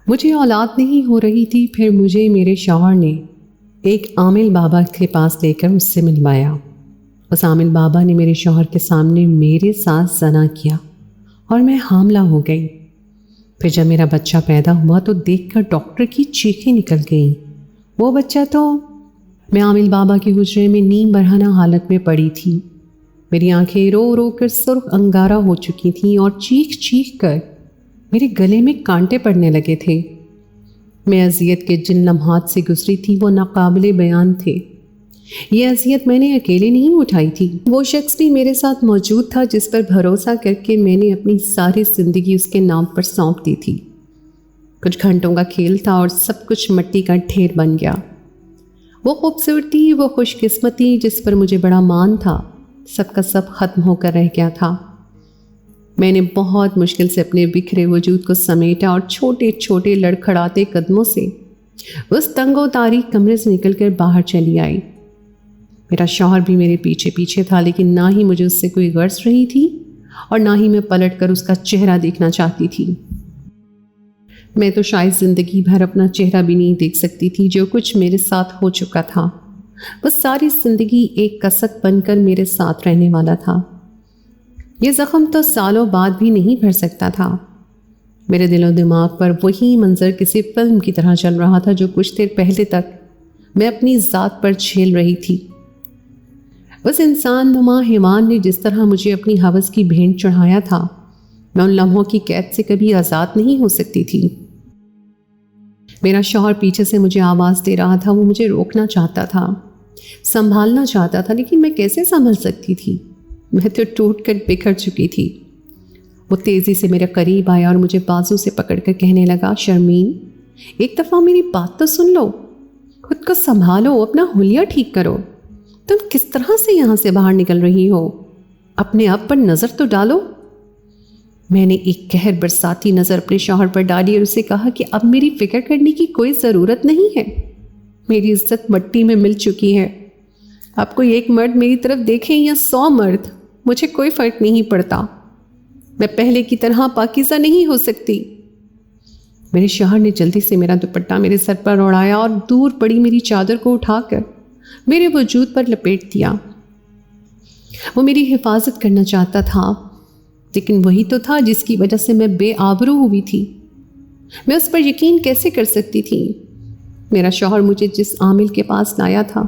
مجھے اولاد نہیں ہو رہی تھی، پھر مجھے میرے شوہر نے ایک عامل بابا کے پاس لے کر اس سے ملوایا۔ اس عامل بابا نے میرے شوہر کے سامنے میرے ساتھ زنا کیا اور میں حاملہ ہو گئی۔ پھر جب میرا بچہ پیدا ہوا تو دیکھ کر ڈاکٹر کی چیخیں نکل گئیں۔ وہ بچہ تو میں عامل بابا کے حجرے میں نیم برہنہ حالت میں پڑی تھی۔ میری آنکھیں رو رو کر سرخ انگارہ ہو چکی تھیں اور چیخ چیخ کر میرے گلے میں کانٹے پڑنے لگے تھے۔ میں اذیت کے جن لمحات سے گزری تھی وہ ناقابل بیان تھے۔ یہ اذیت میں نے اکیلے نہیں اٹھائی تھی، وہ شخص بھی میرے ساتھ موجود تھا جس پر بھروسہ کر کے میں نے اپنی ساری زندگی اس کے نام پر سونپ دی تھی۔ کچھ گھنٹوں کا کھیل تھا اور سب کچھ مٹی کا ڈھیر بن گیا۔ وہ خوبصورتی، وہ خوش قسمتی جس پر مجھے بڑا مان تھا، سب کا سب ختم ہو کر رہ گیا تھا۔ میں نے بہت مشکل سے اپنے بکھرے وجود کو سمیٹا اور چھوٹے چھوٹے لڑکھڑاتے قدموں سے اس تنگ و تاریک کمرے سے نکل کر باہر چلی آئی۔ میرا شوہر بھی میرے پیچھے پیچھے تھا، لیکن نہ ہی مجھے اس سے کوئی غرض رہی تھی اور نہ ہی میں پلٹ کر اس کا چہرہ دیکھنا چاہتی تھی۔ میں تو شاید زندگی بھر اپنا چہرہ بھی نہیں دیکھ سکتی تھی۔ جو کچھ میرے ساتھ ہو چکا تھا وہ ساری زندگی ایک کسک بن کر میرے ساتھ رہنے والا تھا۔ یہ زخم تو سالوں بعد بھی نہیں بھر سکتا تھا۔ میرے دل و دماغ پر وہی منظر کسی فلم کی طرح چل رہا تھا جو کچھ دیر پہلے تک میں اپنی ذات پر جھیل رہی تھی۔ اس انسان نما حیوان نے جس طرح مجھے اپنی ہوس کی بھینٹ چڑھایا تھا، میں ان لمحوں کی قید سے کبھی آزاد نہیں ہو سکتی تھی۔ میرا شوہر پیچھے سے مجھے آواز دے رہا تھا، وہ مجھے روکنا چاہتا تھا، سنبھالنا چاہتا تھا، لیکن میں کیسے سنبھل سکتی تھی؟ میں تو ٹوٹ کر بکھر چکی تھی۔ وہ تیزی سے میرے قریب آیا اور مجھے بازو سے پکڑ کر کہنے لگا، شرمین، ایک دفعہ میری بات تو سن لو، خود کو سنبھالو، اپنا حلیہ ٹھیک کرو۔ تم کس طرح سے یہاں سے باہر نکل رہی ہو؟ اپنے آپ پر نظر تو ڈالو۔ میں نے ایک قہر برساتی نظر اپنے شوہر پر ڈالی اور اسے کہا کہ اب میری فکر کرنے کی کوئی ضرورت نہیں ہے، میری عزت مٹی میں مل چکی ہے۔ اب کوئی ایک مرد میری طرف دیکھے یا 100 مرد، مجھے کوئی فرق نہیں پڑتا، میں پہلے کی طرح پاکیزہ نہیں ہو سکتی۔ میرے شوہر نے جلدی سے میرا دوپٹہ میرے سر پر اڑایا اور دور پڑی میری چادر کو اٹھا کر میرے وجود پر لپیٹ دیا۔ وہ میری حفاظت کرنا چاہتا تھا، لیکن وہی تو تھا جس کی وجہ سے میں بے آبرو ہوئی تھی۔ میں اس پر یقین کیسے کر سکتی تھی؟ میرا شوہر مجھے جس عامل کے پاس لایا تھا،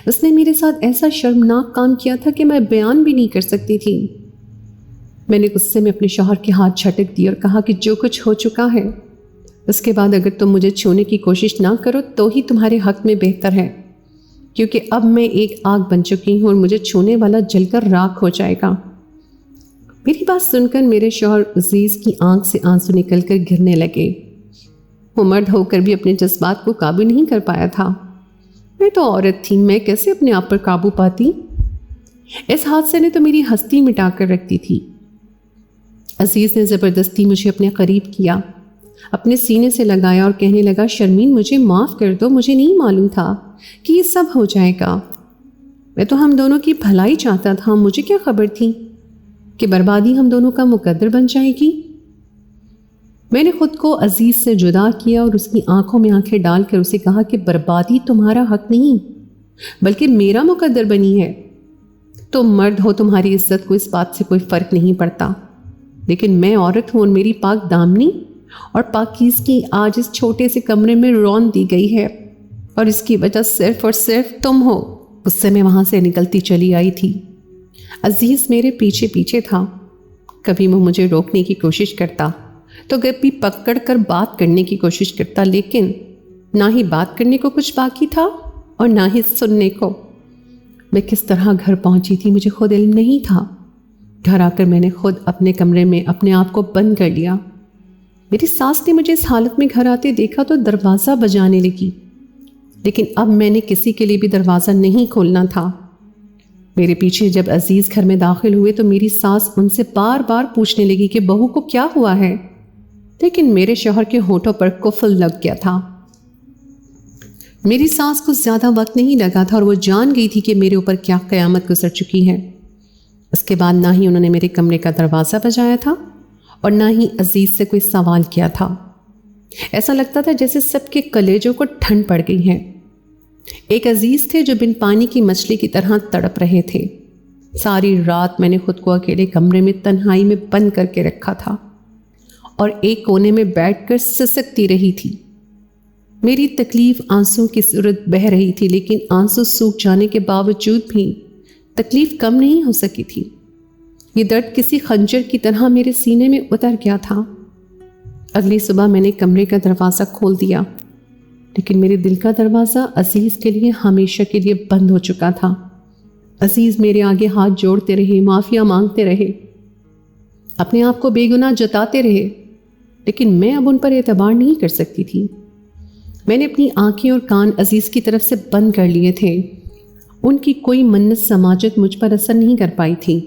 اس نے میرے ساتھ ایسا شرمناک کام کیا تھا کہ میں بیان بھی نہیں کر سکتی تھی۔ میں نے غصے میں اپنے شوہر کے ہاتھ جھٹک دیے اور کہا کہ جو کچھ ہو چکا ہے، اس کے بعد اگر تم مجھے چھونے کی کوشش نہ کرو تو ہی تمہارے حق میں بہتر ہے، کیونکہ اب میں ایک آگ بن چکی ہوں اور مجھے چھونے والا جل کر راکھ ہو جائے گا۔ میری بات سن کر میرے شوہر عزیز کی آنکھ سے آنسو نکل کر گرنے لگے۔ وہ مرد ہو کر بھی اپنے جذبات کو قابو نہیں کر پایا تھا۔ میں تو عورت تھی، میں کیسے اپنے آپ پر قابو پاتی؟ اس حادثے نے تو میری ہستی مٹا کر رکھ دی تھی۔ عزیز نے زبردستی مجھے اپنے قریب کیا، اپنے سینے سے لگایا اور کہنے لگا، شرمین مجھے معاف کر دو، مجھے نہیں معلوم تھا کہ یہ سب ہو جائے گا۔ میں تو ہم دونوں کی بھلائی چاہتا تھا، مجھے کیا خبر تھی کہ بربادی ہم دونوں کا مقدر بن جائے گی۔ میں نے خود کو عزیز سے جدا کیا اور اس کی آنکھوں میں آنکھیں ڈال کر اسے کہا کہ بربادی تمہارا حق نہیں بلکہ میرا مقدر بنی ہے۔ تم مرد ہو، تمہاری عزت کو اس بات سے کوئی فرق نہیں پڑتا، لیکن میں عورت ہوں اور میری پاک دامنی اور پاکیزگی آج اس چھوٹے سے کمرے میں رون دی گئی ہے، اور اس کی وجہ صرف اور صرف تم ہو۔ اس سے میں وہاں سے نکلتی چلی آئی تھی۔ عزیز میرے پیچھے پیچھے تھا، کبھی وہ مجھے روکنے کی کوشش کرتا تو کبھی پکڑ کر بات کرنے کی کوشش کرتا، لیکن نہ ہی بات کرنے کو کچھ باقی تھا اور نہ ہی سننے کو۔ میں کس طرح گھر پہنچی تھی مجھے خود علم نہیں تھا۔ گھر آ کر میں نے خود اپنے کمرے میں اپنے آپ کو بند کر لیا۔ میری ساس نے مجھے اس حالت میں گھر آتے دیکھا تو دروازہ بجانے لگی، لیکن اب میں نے کسی کے لیے بھی دروازہ نہیں کھولنا تھا۔ میرے پیچھے جب عزیز گھر میں داخل ہوئے تو میری ساس ان سے بار بار پوچھنے لگی کہ بہو کو کیا ہوا ہے، لیکن میرے شوہر کے ہونٹوں پر قفل لگ گیا تھا۔ میری ساس کو زیادہ وقت نہیں لگا تھا اور وہ جان گئی تھی کہ میرے اوپر کیا قیامت گزر چکی ہے۔ اس کے بعد نہ ہی انہوں نے میرے کمرے کا دروازہ بجایا تھا اور نہ ہی عزیز سے کوئی سوال کیا تھا۔ ایسا لگتا تھا جیسے سب کے کلیجوں کو ٹھنڈ پڑ گئی ہے۔ ایک عزیز تھے جو بن پانی کی مچھلی کی طرح تڑپ رہے تھے۔ ساری رات میں نے خود کو اکیلے کمرے میں تنہائی میں بند کر کے رکھا تھا اور ایک کونے میں بیٹھ کر سسکتی رہی تھی۔ میری تکلیف آنسوں کی صورت بہہ رہی تھی، لیکن آنسو سوکھ جانے کے باوجود بھی تکلیف کم نہیں ہو سکی تھی۔ یہ درد کسی خنجر کی طرح میرے سینے میں اتر گیا تھا۔ اگلی صبح میں نے کمرے کا دروازہ کھول دیا، لیکن میرے دل کا دروازہ عزیز کے لیے ہمیشہ کے لیے بند ہو چکا تھا۔ عزیز میرے آگے ہاتھ جوڑتے رہے، معافیا مانگتے رہے، اپنے آپ کو بے گناہ جتاتے رہے، لیکن میں اب ان پر اعتبار نہیں کر سکتی تھی۔ میں نے اپنی آنکھیں اور کان عزیز کی طرف سے بند کر لیے تھے۔ ان کی کوئی منت سماجت مجھ پر اثر نہیں کر پائی تھی۔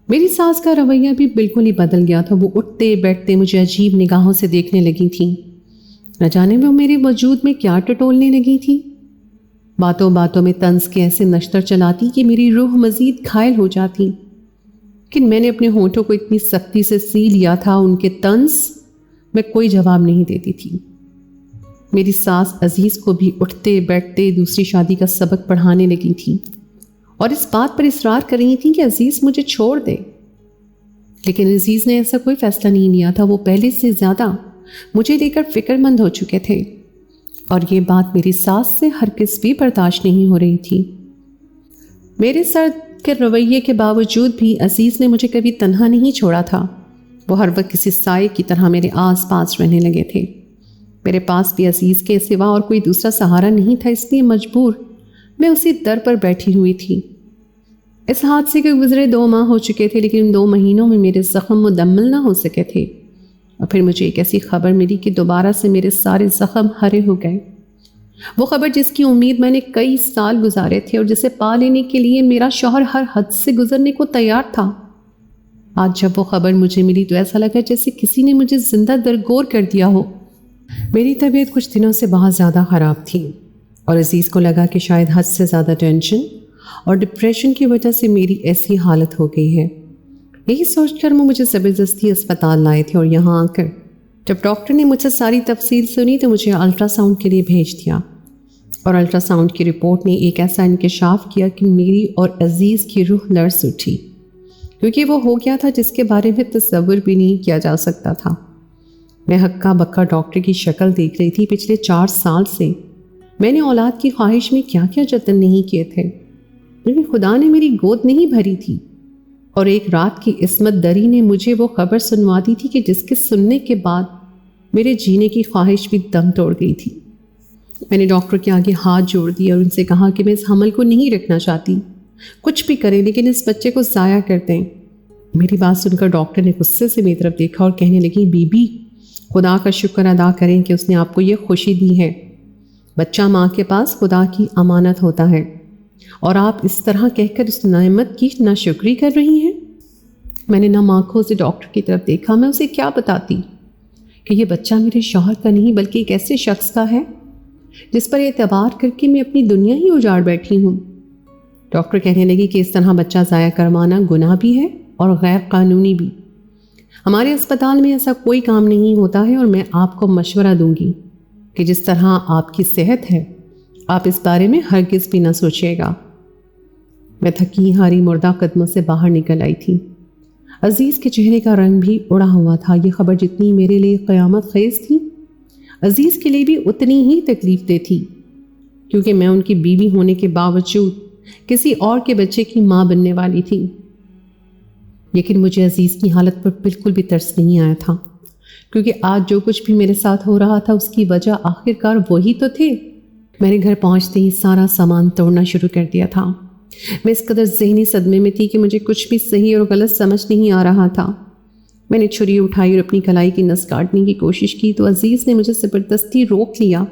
میری ساس کا رویہ بھی بالکل ہی بدل گیا تھا۔ وہ اٹھتے بیٹھتے مجھے عجیب نگاہوں سے دیکھنے لگی تھیں۔ نہ جانے وہ میرے وجود میں کیا ٹٹولنے لگی تھی۔ باتوں باتوں میں طنز کے ایسے نشتر چلاتی کہ میری روح مزید گھائل ہو جاتی، لیکن میں نے اپنے ہونٹوں کو اتنی سختی سے سی لیا تھا ان کے طنز میں کوئی جواب نہیں دیتی تھی۔ میری ساس عزیز کو بھی اٹھتے بیٹھتے دوسری شادی کا سبق پڑھانے لگی تھی اور اس بات پر اصرار کر رہی تھیں کہ عزیز مجھے چھوڑ دے، لیکن عزیز نے ایسا کوئی فیصلہ نہیں لیا تھا۔ وہ پہلے سے زیادہ مجھے لے کر فکر مند ہو چکے تھے اور یہ بات میری ساس سے ہرگز بھی برداشت نہیں ہو رہی تھی۔ میرے سرد کے رویے کے باوجود بھی عزیز نے مجھے کبھی تنہا نہیں چھوڑا تھا۔ وہ ہر وقت کسی سائے کی طرح میرے آس پاس رہنے لگے تھے۔ میرے پاس بھی عزیز کے سوا اور کوئی دوسرا سہارا نہیں تھا، اس لیے مجبور میں اسی در پر بیٹھی ہوئی تھی۔ اس حادثے کے گزرے 2 ماہ ہو چکے تھے، لیکن ان 2 مہینوں میں میرے زخم مکمل نہ ہو سکے تھے، اور پھر مجھے ایک ایسی خبر ملی کہ دوبارہ سے میرے سارے زخم ہرے ہو گئے۔ وہ خبر جس کی امید میں نے کئی سال گزارے تھے اور جسے پا لینے کے لیے میرا شوہر ہر حد سے گزرنے کو تیار تھا۔ آج جب وہ خبر مجھے ملی تو ایسا لگا جیسے کسی نے مجھے زندہ درگور کر دیا ہو۔ میری طبیعت کچھ دنوں سے بہت زیادہ خراب تھی اور عزیز کو لگا کہ شاید حد سے زیادہ ٹینشن اور ڈپریشن کی وجہ سے میری ایسی حالت ہو گئی ہے۔ یہی سوچ کر وہ مجھے زبردستی اسپتال لائے تھے، اور یہاں آ کر جب ڈاکٹر نے مجھ سے ساری تفصیل سنی تو مجھے الٹرا ساؤنڈ کے لیے بھیج دیا، اور الٹرا ساؤنڈ کی رپورٹ نے ایک ایسا انکشاف کیا کہ میری اور عزیز کی روح لرز اٹھی، کیونکہ وہ ہو گیا تھا جس کے بارے میں تصور بھی نہیں کیا جا سکتا تھا۔ میں ہکا بکا ڈاکٹر کی شکل دیکھ رہی تھی۔ پچھلے 4 سال سے میں نے اولاد کی خواہش میں کیا کیا جتن نہیں کیے تھے، لیکن خدا نے میری گود نہیں بھری تھی، اور ایک رات کی عصمت دری نے مجھے وہ خبر سنوا دی تھی کہ جس کے سننے کے بعد میرے جینے کی خواہش بھی دم توڑ گئی تھی۔ میں نے ڈاکٹر کے آگے ہاتھ جوڑ دیا اور ان سے کہا کہ میں اس حمل کو نہیں رکھنا چاہتی، کچھ بھی کریں لیکن اس بچے کو ضائع کر دیں۔ میری بات سن کر ڈاکٹر نے غصے سے میری طرف دیکھا اور کہنے لگی، بی بی خدا کا شکر ادا کریں کہ اس نے آپ کو یہ خوشی دی ہے۔ بچہ ماں کے پاس خدا کی امانت ہوتا ہے، اور آپ اس طرح کہہ کر اس نعمت کی ناشکری کر رہی ہیں۔ میں نے نم آنکھوں سے ڈاکٹر کی طرف دیکھا۔ میں اسے کیا بتاتی کہ یہ بچہ میرے شوہر کا نہیں بلکہ ایک ایسے شخص کا ہے جس پر اعتبار کر کے میں اپنی دنیا ہی اجاڑ بیٹھی ہوں۔ ڈاکٹر کہنے لگی کہ اس طرح بچہ ضائع کروانا گناہ بھی ہے اور غیر قانونی بھی۔ ہمارے اسپتال میں ایسا کوئی کام نہیں ہوتا ہے، اور میں آپ کو مشورہ دوں گی کہ جس طرح آپ کی صحت ہے آپ اس بارے میں ہرگز بھی نہ سوچیے گا۔ میں تھکی ہاری مردہ قدموں سے باہر نکل آئی تھی۔ عزیز کے چہرے کا رنگ بھی اڑا ہوا تھا۔ یہ خبر جتنی میرے لیے قیامت خیز تھی، عزیز کے لیے بھی اتنی ہی تکلیف دہ تھی، کیونکہ میں ان کی بیوی ہونے کے باوجود کسی اور کے بچے کی ماں بننے والی تھی۔ لیکن مجھے عزیز کی حالت پر بالکل بھی ترس نہیں آیا تھا، کیونکہ آج جو کچھ بھی میرے ساتھ ہو رہا تھا اس کی وجہ آخرکار وہی تو تھے۔ میں نے گھر پہنچتے ہی سارا سامان توڑنا شروع کر دیا تھا۔ میں اس قدر ذہنی صدمے میں تھی کہ مجھے کچھ بھی صحیح اور غلط سمجھ نہیں آ رہا تھا۔ میں نے چھری اٹھائی اور اپنی کلائی کی نس کاٹنے کی کوشش کی تو عزیز نے مجھے زبردستی روک لیا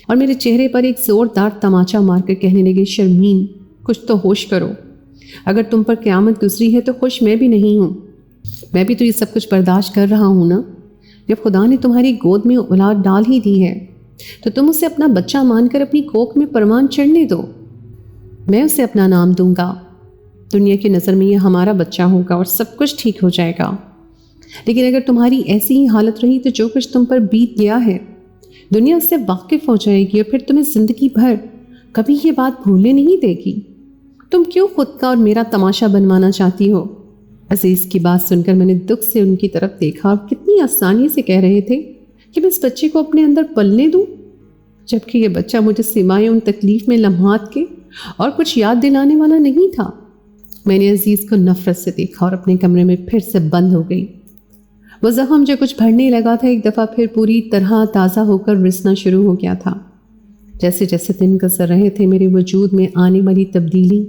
اور میرے چہرے پر ایک زوردار تماچا مار کر کہنے لگے، شرمین کچھ تو ہوش کرو، اگر تم پر قیامت گزری ہے تو خوش میں بھی نہیں ہوں۔ میں بھی تو یہ سب کچھ برداشت کر رہا ہوں نا۔ جب خدا نے تمہاری گود میں اولاد ڈال ہی دی ہے تو تم اسے اپنا بچہ مان کر اپنی کوکھ میں پروان چڑھنے دو۔ میں اسے اپنا نام دوں گا، دنیا کی نظر میں یہ ہمارا بچہ ہوگا اور سب کچھ ٹھیک ہو جائے گا۔ لیکن اگر تمہاری ایسی ہی حالت رہی تو جو کچھ تم پر بیت گیا ہے دنیا اس سے واقف ہو جائے گی اور پھر تمہیں زندگی بھر کبھی یہ بات بھولنے نہیں دے گی۔ تم کیوں خود کا اور میرا تماشا بنوانا چاہتی ہو؟ عزیز کی بات سن کر میں نے دکھ سے ان کی طرف دیکھا اور کتنی آسانی سے کہہ رہے تھے کہ میں اس بچے کو اپنے اندر پلنے دوں، جبکہ یہ بچہ مجھے سوائے ان تکلیف میں لمحات کے اور کچھ یاد دلانے والا نہیں تھا۔ میں نے عزیز کو نفرت سے دیکھا اور اپنے کمرے میں پھر سے بند ہو گئی۔ وہ زخم جو کچھ بڑھنے لگا تھا ایک دفعہ پھر پوری طرح تازہ ہو کر رسنا شروع ہو گیا تھا۔ جیسے جیسے دن گزر رہے تھے میرے وجود میں آنے والی تبدیلی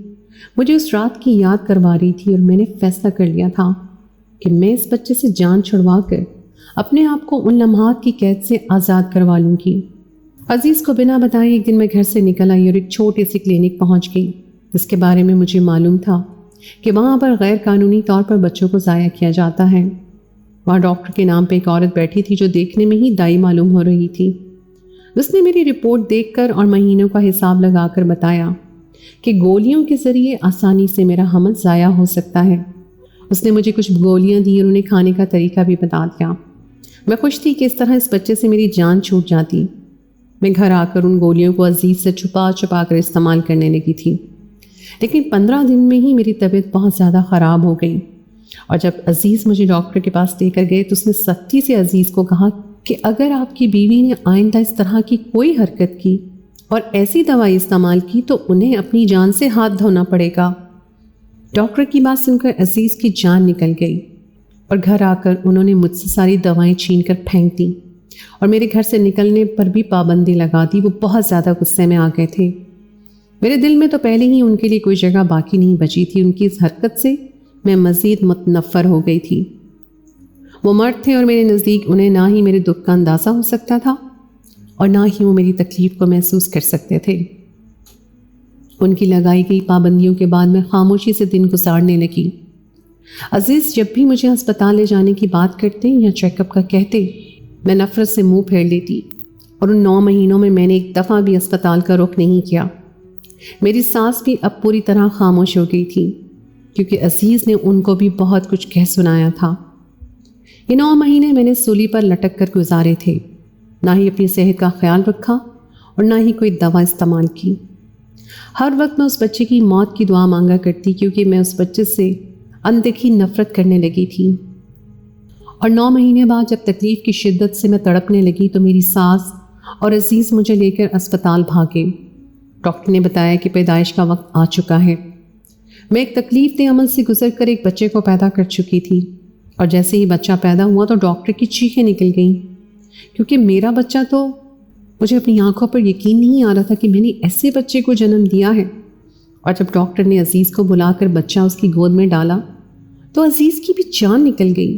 مجھے اس رات کی یاد کروا رہی تھی، اور میں نے فیصلہ کر لیا تھا کہ میں اس بچے سے جان چھڑوا کر اپنے آپ کو ان لمحات کی قید سے آزاد کروا لوں گی۔ عزیز کو بنا بتائے ایک دن میں گھر سے نکل آئی اور ایک چھوٹے سی کلینک پہنچ گئی جس کے بارے میں مجھے معلوم تھا کہ وہاں پر غیر قانونی طور پر بچوں کو ضائع کیا جاتا ہے۔ وہاں ڈاکٹر کے نام پہ ایک عورت بیٹھی تھی جو دیکھنے میں ہی دائی معلوم ہو رہی تھی۔ اس نے میری رپورٹ دیکھ کر اور مہینوں کا حساب لگا کر بتایا کہ گولیوں کے ذریعے آسانی سے میرا حمل ضائع ہو سکتا ہے۔ اس نے مجھے کچھ گولیاں دی اور انہیں کھانے کا طریقہ بھی بتا دیا۔ میں خوش تھی کہ اس طرح اس بچے سے میری جان چھوٹ جاتی۔ میں گھر آ کر ان گولیوں کو عزیز سے چھپا چھپا کر استعمال کرنے لگی تھی، لیکن 15 دن میں ہی میری طبیعت بہت زیادہ خراب ہو گئی، اور جب عزیز مجھے ڈاکٹر کے پاس لے کر گئے تو اس نے سختی سے عزیز کو کہا کہ اگر آپ کی بیوی نے آئندہ اس طرح کی کوئی حرکت کی اور ایسی دوائی استعمال کی تو انہیں اپنی جان سے ہاتھ دھونا پڑے گا۔ ڈاکٹر کی بات سن کر عزیز کی جان نکل گئی، اور گھر آ کر انہوں نے مجھ سے ساری دوائیں چھین کر پھینک دیں اور میرے گھر سے نکلنے پر بھی پابندی لگا دی۔ وہ بہت زیادہ غصے میں آ گئے تھے۔ میرے دل میں تو پہلے ہی ان کے لیے کوئی جگہ باقی نہیں بچی تھی۔ ان کی اس حرکت سے میں مزید متنفر ہو گئی تھی۔ وہ مرد تھے اور میرے نزدیک انہیں نہ ہی میرے دکھ کا اندازہ ہو سکتا تھا اور نہ ہی وہ میری تکلیف کو محسوس کر سکتے تھے۔ ان کی لگائی گئی پابندیوں کے بعد میں خاموشی سے دن گزارنے لگی۔ عزیز جب بھی مجھے ہسپتال لے جانے کی بات کرتے یا چیک اپ کا کہتے، میں نفرت سے منہ پھیر لیتی، اور ان 9 مہینوں میں نے ایک دفعہ بھی اسپتال کا رخ نہیں کیا۔ میری سانس بھی اب پوری طرح خاموش ہو گئی تھی، کیونکہ عزیز نے ان کو بھی بہت کچھ کہہ سنایا تھا۔ یہ 9 مہینے میں نے سولی پر لٹک کر گزارے تھے، نہ ہی اپنی صحت کا خیال رکھا اور نہ ہی کوئی دوا استعمال کی۔ ہر وقت میں اس بچے کی موت کی دعا مانگا کرتی، کیونکہ میں اس بچے سے اندیکھی نفرت کرنے لگی تھی۔ اور 9 مہینے بعد جب تکلیف کی شدت سے میں تڑپنے لگی تو میری ساس اور عزیز مجھے لے کر اسپتال بھاگے۔ ڈاکٹر نے بتایا کہ پیدائش کا وقت آ چکا ہے۔ میں ایک تکلیف دہ عمل سے گزر کر ایک بچے کو پیدا کر چکی تھی، اور جیسے ہی بچہ پیدا ہوا تو ڈاکٹر کی چیخیں نکل گئیں، کیونکہ میرا بچہ تو مجھے اپنی آنکھوں پر یقین نہیں آ رہا تھا کہ میں نے ایسے بچے کو جنم دیا ہے۔ اور جب ڈاکٹر نے عزیز کو بلا کر بچہ اس کی گود میں ڈالا تو عزیز کی بھی جان نکل گئی۔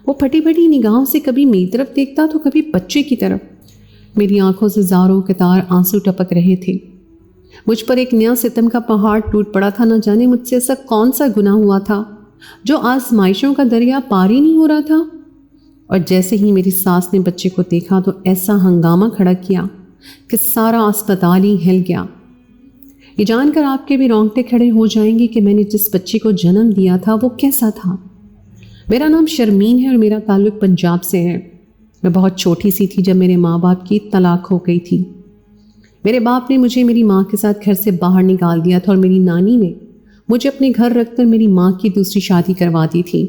وہ پھٹی پھٹی نگاہوں سے کبھی میری طرف دیکھتا تو کبھی بچے کی طرف۔ میری آنکھوں سے زاروں قطار آنسو ٹپک رہے تھے۔ مجھ پر ایک نیا ستم کا پہاڑ ٹوٹ پڑا تھا۔ نہ جانے مجھ سے ایسا کون سا گناہ ہوا تھا جو آزمائشوں کا دریا پار ہی نہیں ہو رہا تھا۔ اور جیسے ہی میری ساس نے بچے کو دیکھا تو ایسا ہنگامہ کھڑا کیا کہ سارا اسپتال ہی ہل گیا۔ یہ جان کر آپ کے بھی رونگٹے کھڑے ہو جائیں گے کہ میں نے جس بچے کو جنم دیا تھا وہ کیسا تھا۔ میرا نام شرمین ہے اور میرا تعلق پنجاب سے ہے۔ میں بہت چھوٹی سی تھی جب میرے ماں باپ کی طلاق ہو گئی تھی۔ میرے باپ نے مجھے میری ماں کے ساتھ گھر سے باہر نکال دیا تھا، اور میری نانی نے مجھے اپنے گھر رکھ کر میری ماں کی دوسری شادی کروا دی تھی۔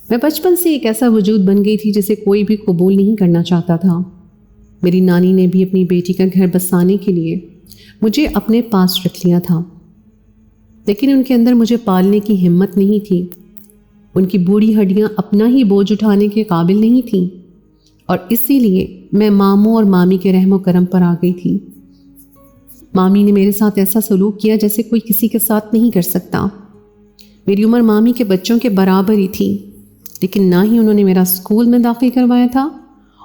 میں بچپن سے ایک ایسا وجود بن گئی تھی جسے کوئی بھی قبول نہیں کرنا چاہتا تھا۔ میری نانی نے بھی اپنی بیٹی کا گھر بسانے کے لیے مجھے اپنے پاس رکھ لیا تھا، لیکن ان کے اندر مجھے پالنے کی ہمت نہیں تھی۔ ان کی بوڑھی ہڈیاں اپنا ہی بوجھ اٹھانے کے قابل نہیں تھیں، اور اسی لیے میں ماموں اور مامی کے رحم و کرم پر آ گئی تھی۔ مامی نے میرے ساتھ ایسا سلوک کیا جیسے کوئی کسی کے ساتھ نہیں کر سکتا۔ میری عمر مامی کے بچوں کے برابر ہی تھی، لیکن نہ ہی انہوں نے میرا اسکول میں داخل کروایا تھا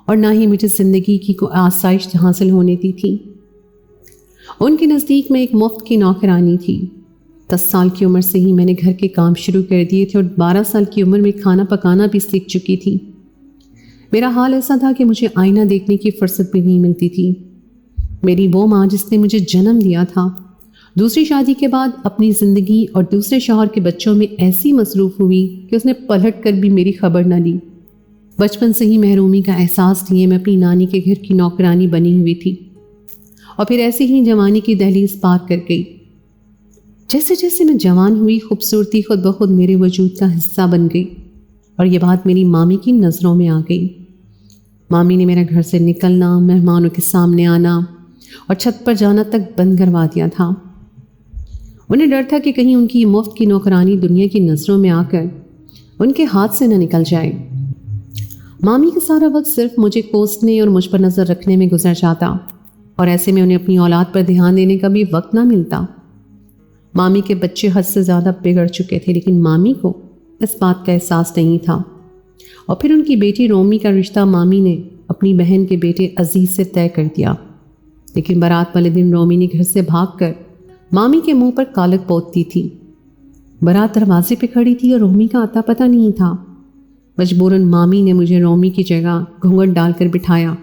اور نہ ہی مجھے زندگی کی کوئی آسائش حاصل ہونے دی تھی۔ ان کے نزدیک میں ایک مفت کی نوکرانی تھی۔ 10 سال کی عمر سے ہی میں نے گھر کے کام شروع کر دیے تھے اور 12 سال کی عمر میں کھانا پکانا بھی سیکھ چکی تھی۔ میرا حال ایسا تھا کہ مجھے آئینہ دیکھنے کی فرصت بھی نہیں ملتی تھی۔ میری وہ ماں جس نے مجھے جنم دیا تھا دوسری شادی کے بعد اپنی زندگی اور دوسرے شوہر کے بچوں میں ایسی مصروف ہوئی کہ اس نے پلٹ کر بھی میری خبر نہ لی۔ بچپن سے ہی محرومی کا احساس لیے میں اپنی نانی کے گھر کی نوکرانی بنی ہوئی تھی اور پھر ایسے ہی جوانی کی دہلیز پار کر گئی۔ جیسے جیسے میں جوان ہوئی، خوبصورتی خود بخود میرے وجود کا حصہ بن گئی اور یہ بات میری مامی کی نظروں میں آ گئی۔ مامی نے میرا گھر سے نکلنا، مہمانوں کے سامنے آنا اور چھت پر جانا تک بند کروا دیا تھا۔ انہیں ڈر تھا کہ کہیں ان کی مفت کی نوکرانی دنیا کی نظروں میں آ کر ان کے ہاتھ سے نہ نکل جائے۔ مامی کا سارا وقت صرف مجھے کوسنے اور مجھ پر نظر رکھنے میں گزر جاتا اور ایسے میں انہیں اپنی اولاد پر دھیان دینے کا بھی وقت نہ ملتا۔ مامی کے بچے حد سے زیادہ بگڑ چکے تھے، لیکن مامی کو اس بات کا احساس نہیں تھا۔ اور پھر ان کی بیٹی رومی کا رشتہ مامی نے اپنی بہن کے بیٹے عزیز سے طے کر دیا، لیکن بارات والے دن رومی نے گھر سے بھاگ کر مامی کے منہ پر کالک پوتی تھی۔ بارات دروازے پہ کھڑی تھی اور رومی کا اتا پتہ نہیں تھا۔ مجبوراً مامی نے مجھے رومی کی جگہ گھونگھٹ ڈال کر بٹھایا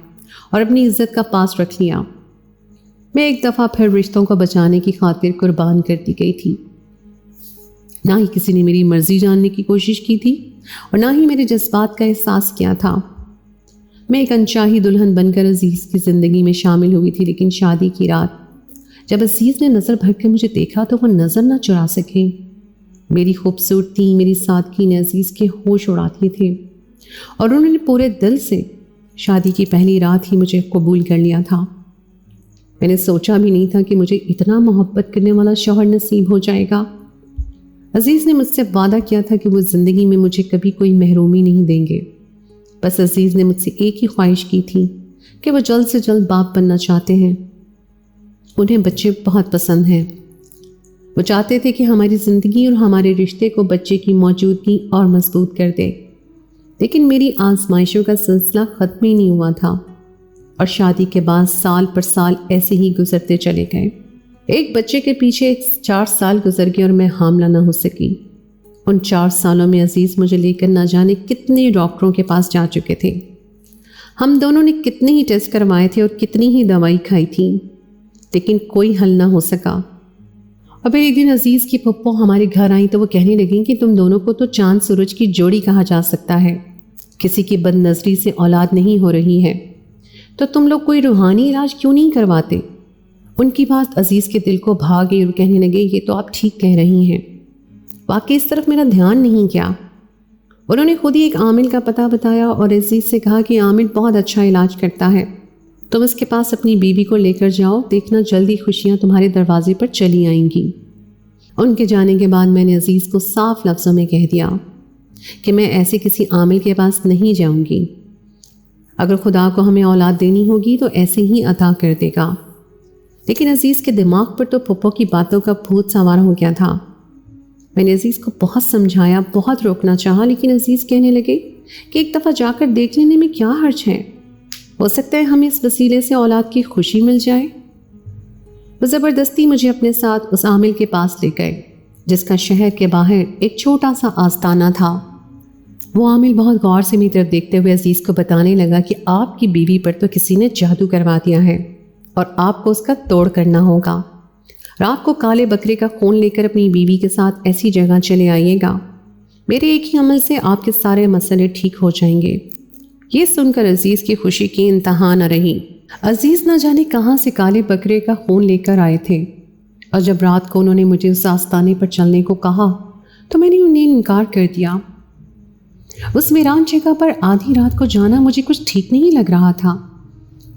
اور اپنی عزت کا پاس رکھ لیا۔ میں ایک دفعہ پھر رشتوں کو بچانے کی خاطر قربان کر دی گئی تھی۔ نہ ہی کسی نے میری مرضی جاننے کی کوشش کی تھی اور نہ ہی میرے جذبات کا احساس کیا تھا۔ میں ایک انچاہی دلہن بن کر عزیز کی زندگی میں شامل ہوئی تھی، لیکن شادی کی رات جب عزیز نے نظر بھر کے مجھے دیکھا تو وہ نظر نہ چرا سکے۔ میری خوبصورتی، میری سادگی نے عزیز کے ہوش اڑا دیے تھے اور انہوں نے پورے دل سے شادی کی پہلی رات ہی مجھے قبول کر لیا تھا۔ میں نے سوچا بھی نہیں تھا کہ مجھے اتنا محبت کرنے والا شوہر نصیب ہو جائے گا۔ عزیز نے مجھ سے وعدہ کیا تھا کہ وہ زندگی میں مجھے کبھی کوئی محرومی نہیں دیں گے۔ بس عزیز نے مجھ سے ایک ہی خواہش کی تھی کہ وہ جلد سے جلد باپ بننا چاہتے ہیں۔ انہیں بچے بہت پسند ہیں۔ وہ چاہتے تھے کہ ہماری زندگی اور ہمارے رشتے کو بچے کی موجودگی اور مضبوط کر دے، لیکن میری آزمائشوں کا سلسلہ ختم ہی نہیں ہوا تھا اور شادی کے بعد سال پر سال ایسے ہی گزرتے چلے گئے۔ ایک بچے کے پیچھے 4 سال گزر گئے اور میں حاملہ نہ ہو سکی۔ ان 4 سالوں میں عزیز مجھے لے کر نہ جانے کتنے ڈاکٹروں کے پاس جا چکے تھے۔ ہم دونوں نے کتنے ہی ٹیسٹ کروائے تھے اور کتنی ہی دوائی کھائی تھی، لیکن کوئی حل نہ ہو سکا۔ اور پھر ایک دن عزیز کی پھپھو ہمارے گھر آئیں تو وہ کہنے لگیں کہ تم دونوں کو تو چاند سورج کی جوڑی کہا جا سکتا ہے، کسی کی بد نظری سے اولاد نہیں ہو رہی ہے، تو تم لوگ کوئی روحانی علاج کیوں نہیں کرواتے؟ ان کی بات عزیز کے دل کو بھا گئی اور کہنے لگے یہ تو آپ ٹھیک کہہ رہی ہیں، واقعی اس طرف میرا دھیان نہیں کیا۔ انہوں نے خود ہی ایک عامل کا پتہ بتایا اور عزیز سے کہا کہ عامل بہت اچھا علاج کرتا ہے، تم اس کے پاس اپنی بیوی کو لے کر جاؤ، دیکھنا جلدی خوشیاں تمہارے دروازے پر چلی آئیں گی۔ ان کے جانے کے بعد میں نے عزیز کو صاف لفظوں میں کہہ دیا کہ میں ایسے کسی عامل کے پاس نہیں جاؤں گی، اگر خدا کو ہمیں اولاد دینی ہوگی تو ایسے ہی عطا کر دے گا۔ لیکن عزیز کے دماغ پر تو پھپھو کی باتوں کا بھوت سوار ہو گیا تھا۔ میں نے عزیز کو بہت سمجھایا، بہت روکنا چاہا، لیکن عزیز کہنے لگے کہ ایک دفعہ جا کر دیکھ لینے میں کیا حرج ہے، ہو سکتا ہے ہمیں اس وسیلے سے اولاد کی خوشی مل جائے۔ وہ زبردستی مجھے اپنے ساتھ اس عامل کے پاس لے گئے جس کا شہر کے باہر ایک چھوٹا سا آستانہ تھا۔ وہ عامل بہت غور سے میری طرف دیکھتے ہوئے عزیز کو بتانے لگا کہ آپ کی بیوی پر تو کسی نے جادو کروا دیا ہے اور آپ کو اس کا توڑ کرنا ہوگا۔ رات کو کالے بکرے کا خون لے کر اپنی بیوی کے ساتھ ایسی جگہ چلے آئیے گا، میرے ایک ہی عمل سے آپ کے سارے مسئلے ٹھیک ہو جائیں گے۔ یہ سن کر عزیز کی خوشی کی انتہا نہ رہی۔ عزیز نہ جانے کہاں سے کالے بکرے کا خون لے کر آئے تھے، اور جب رات کو انہوں نے مجھے اس آستانے پر چلنے کو کہا تو میں نے انہیں انکار کر دیا۔ اس ویران جگہ پر آدھی رات کو جانا مجھے کچھ ٹھیک نہیں لگ رہا تھا،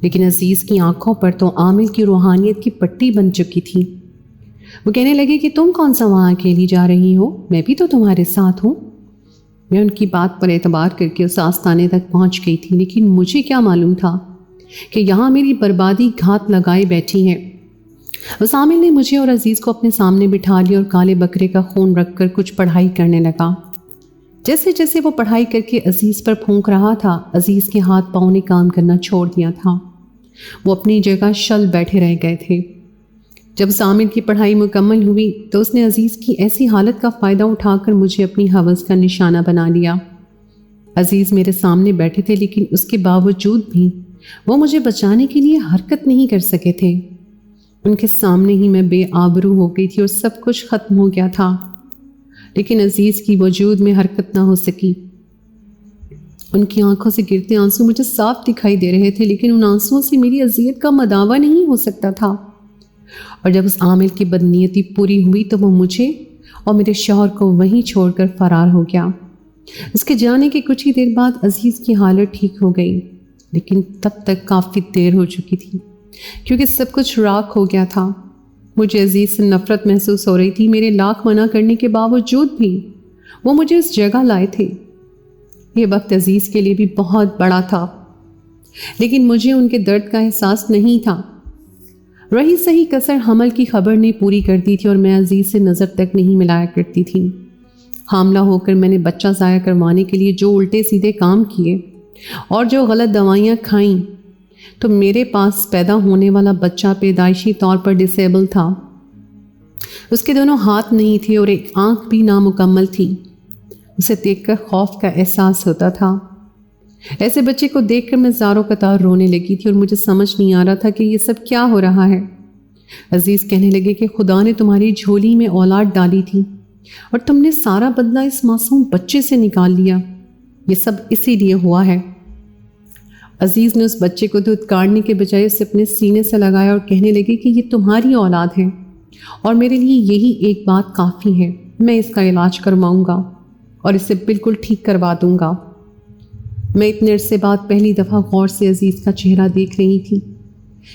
لیکن عزیز کی آنکھوں پر تو عامل کی روحانیت کی پٹی بن چکی تھی۔ وہ کہنے لگے کہ تم کون سا وہاں اکیلی جا رہی ہو، میں بھی تو تمہارے ساتھ ہوں۔ میں ان کی بات پر اعتبار کر کے اس آستانے تک پہنچ گئی تھی، لیکن مجھے کیا معلوم تھا کہ یہاں میری بربادی گھات لگائے بیٹھی ہے۔ اس عامل نے مجھے اور عزیز کو اپنے سامنے بٹھا لیا اور کالے بکرے کا خون رکھ کر کچھ پڑھائی کرنے لگا۔ جیسے جیسے وہ پڑھائی کر کے عزیز پر پھونک رہا تھا، عزیز کے ہاتھ پاؤں نے کام کرنا چھوڑ دیا تھا۔ وہ اپنی جگہ شل بیٹھے رہ گئے تھے۔ جب اس عامل کی پڑھائی مکمل ہوئی تو اس نے عزیز کی ایسی حالت کا فائدہ اٹھا کر مجھے اپنی ہوس کا نشانہ بنا لیا۔ عزیز میرے سامنے بیٹھے تھے، لیکن اس کے باوجود بھی وہ مجھے بچانے کے لیے حرکت نہیں کر سکے تھے۔ ان کے سامنے ہی میں بے آبرو ہو گئی تھی اور سب کچھ ختم ہو گیا تھا، لیکن عزیز کی وجود میں حرکت نہ ہو سکی۔ ان کی آنکھوں سے گرتے آنسو مجھے صاف دکھائی دے رہے تھے، لیکن ان آنسوؤں سے میری اذیت کا مداوع نہیں ہو سکتا تھا۔ اور جب اس عامل کی بدنیتی پوری ہوئی تو وہ مجھے اور میرے شوہر کو وہیں چھوڑ کر فرار ہو گیا۔ اس کے جانے کے کچھ ہی دیر بعد عزیز کی حالت ٹھیک ہو گئی، لیکن تب تک کافی دیر ہو چکی تھی کیونکہ سب کچھ راکھ ہو گیا تھا۔ مجھے عزیز سے نفرت محسوس ہو رہی تھی۔ میرے لاکھ منع کرنے کے باوجود بھی وہ مجھے اس جگہ لائے تھے۔ یہ وقت عزیز کے لیے بھی بہت بڑا تھا، لیکن مجھے ان کے درد کا احساس نہیں تھا۔ رہی صحیح کثر حمل کی خبر نے پوری کر دی تھی اور میں عزیز سے نظر تک نہیں ملایا کرتی تھی۔ حاملہ ہو کر میں نے بچہ ضائع کروانے کے لیے جو الٹے سیدھے کام کیے اور جو غلط دوائیاں کھائیں تو میرے پاس پیدا ہونے والا بچہ پیدائشی طور پر ڈسیبل تھا۔ اس کے دونوں ہاتھ نہیں تھے اور ایک آنکھ بھی نامکمل تھی۔ اسے دیکھ کر خوف کا احساس ہوتا تھا۔ ایسے بچے کو دیکھ کر میں زاروں قطار رونے لگی تھی اور مجھے سمجھ نہیں آ رہا تھا کہ یہ سب کیا ہو رہا ہے۔ عزیز کہنے لگے کہ خدا نے تمہاری جھولی میں اولاد ڈالی تھی اور تم نے سارا بدلہ اس معصوم بچے سے نکال لیا۔ یہ سب اسی لیے ہوا ہے۔ عزیز نے اس بچے کو دودھ کاڑنے کے بجائے اسے اپنے سینے سے لگایا اور کہنے لگے کہ یہ تمہاری اولاد ہے اور میرے لیے یہی ایک بات کافی ہے۔ میں اس کا علاج کرواؤں گا اور اسے بالکل ٹھیک کروا دوں گا۔ میں اتنے عرصے بعد پہلی دفعہ غور سے عزیز کا چہرہ دیکھ رہی تھی،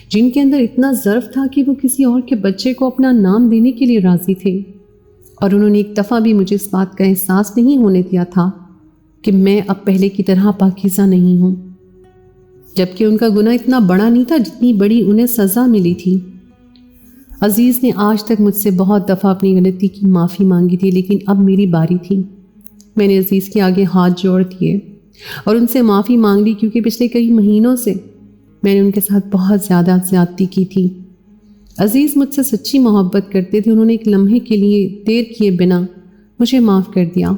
جن کے اندر اتنا ظرف تھا کہ وہ کسی اور کے بچے کو اپنا نام دینے کے لیے راضی تھے، اور انہوں نے ایک دفعہ بھی مجھے اس بات کا احساس نہیں ہونے دیا تھا کہ میں اب پہلے کی طرح پاکیزہ نہیں ہوں، جبکہ ان کا گناہ اتنا بڑا نہیں تھا جتنی بڑی انہیں سزا ملی تھی۔ عزیز نے آج تک مجھ سے بہت دفعہ اپنی غلطی کی معافی مانگی تھی، لیکن اب میری باری تھی۔ میں نے عزیز کے آگے ہاتھ جوڑ دیے اور ان سے معافی مانگ لی، کیونکہ پچھلے کئی مہینوں سے میں نے ان کے ساتھ بہت زیادہ زیادتی کی تھی۔ عزیز مجھ سے سچی محبت کرتے تھے۔ انہوں نے ایک لمحے کے لیے دیر کیے بنا مجھے معاف کر دیا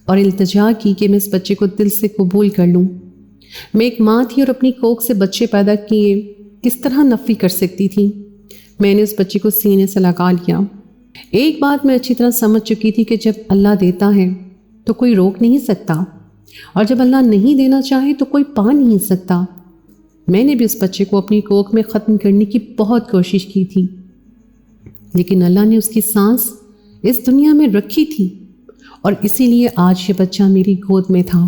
اور التجا کی کہ میں اس بچے کو دل سے قبول کر لوں۔ میں ایک ماں تھی اور اپنی کوکھ سے بچے پیدا کیے کس طرح نفی کر سکتی تھی۔ میں نے اس بچے کو سینے سے لگا لیا۔ ایک بات میں اچھی طرح سمجھ چکی تھی کہ جب اللہ دیتا ہے تو کوئی روک نہیں سکتا، اور جب اللہ نہیں دینا چاہے تو کوئی پا نہیں سکتا۔ میں نے بھی اس بچے کو اپنی کوکھ میں ختم کرنے کی بہت کوشش کی تھی، لیکن اللہ نے اس کی سانس اس دنیا میں رکھی تھی، اور اسی لیے آج یہ بچہ میری گود میں تھا۔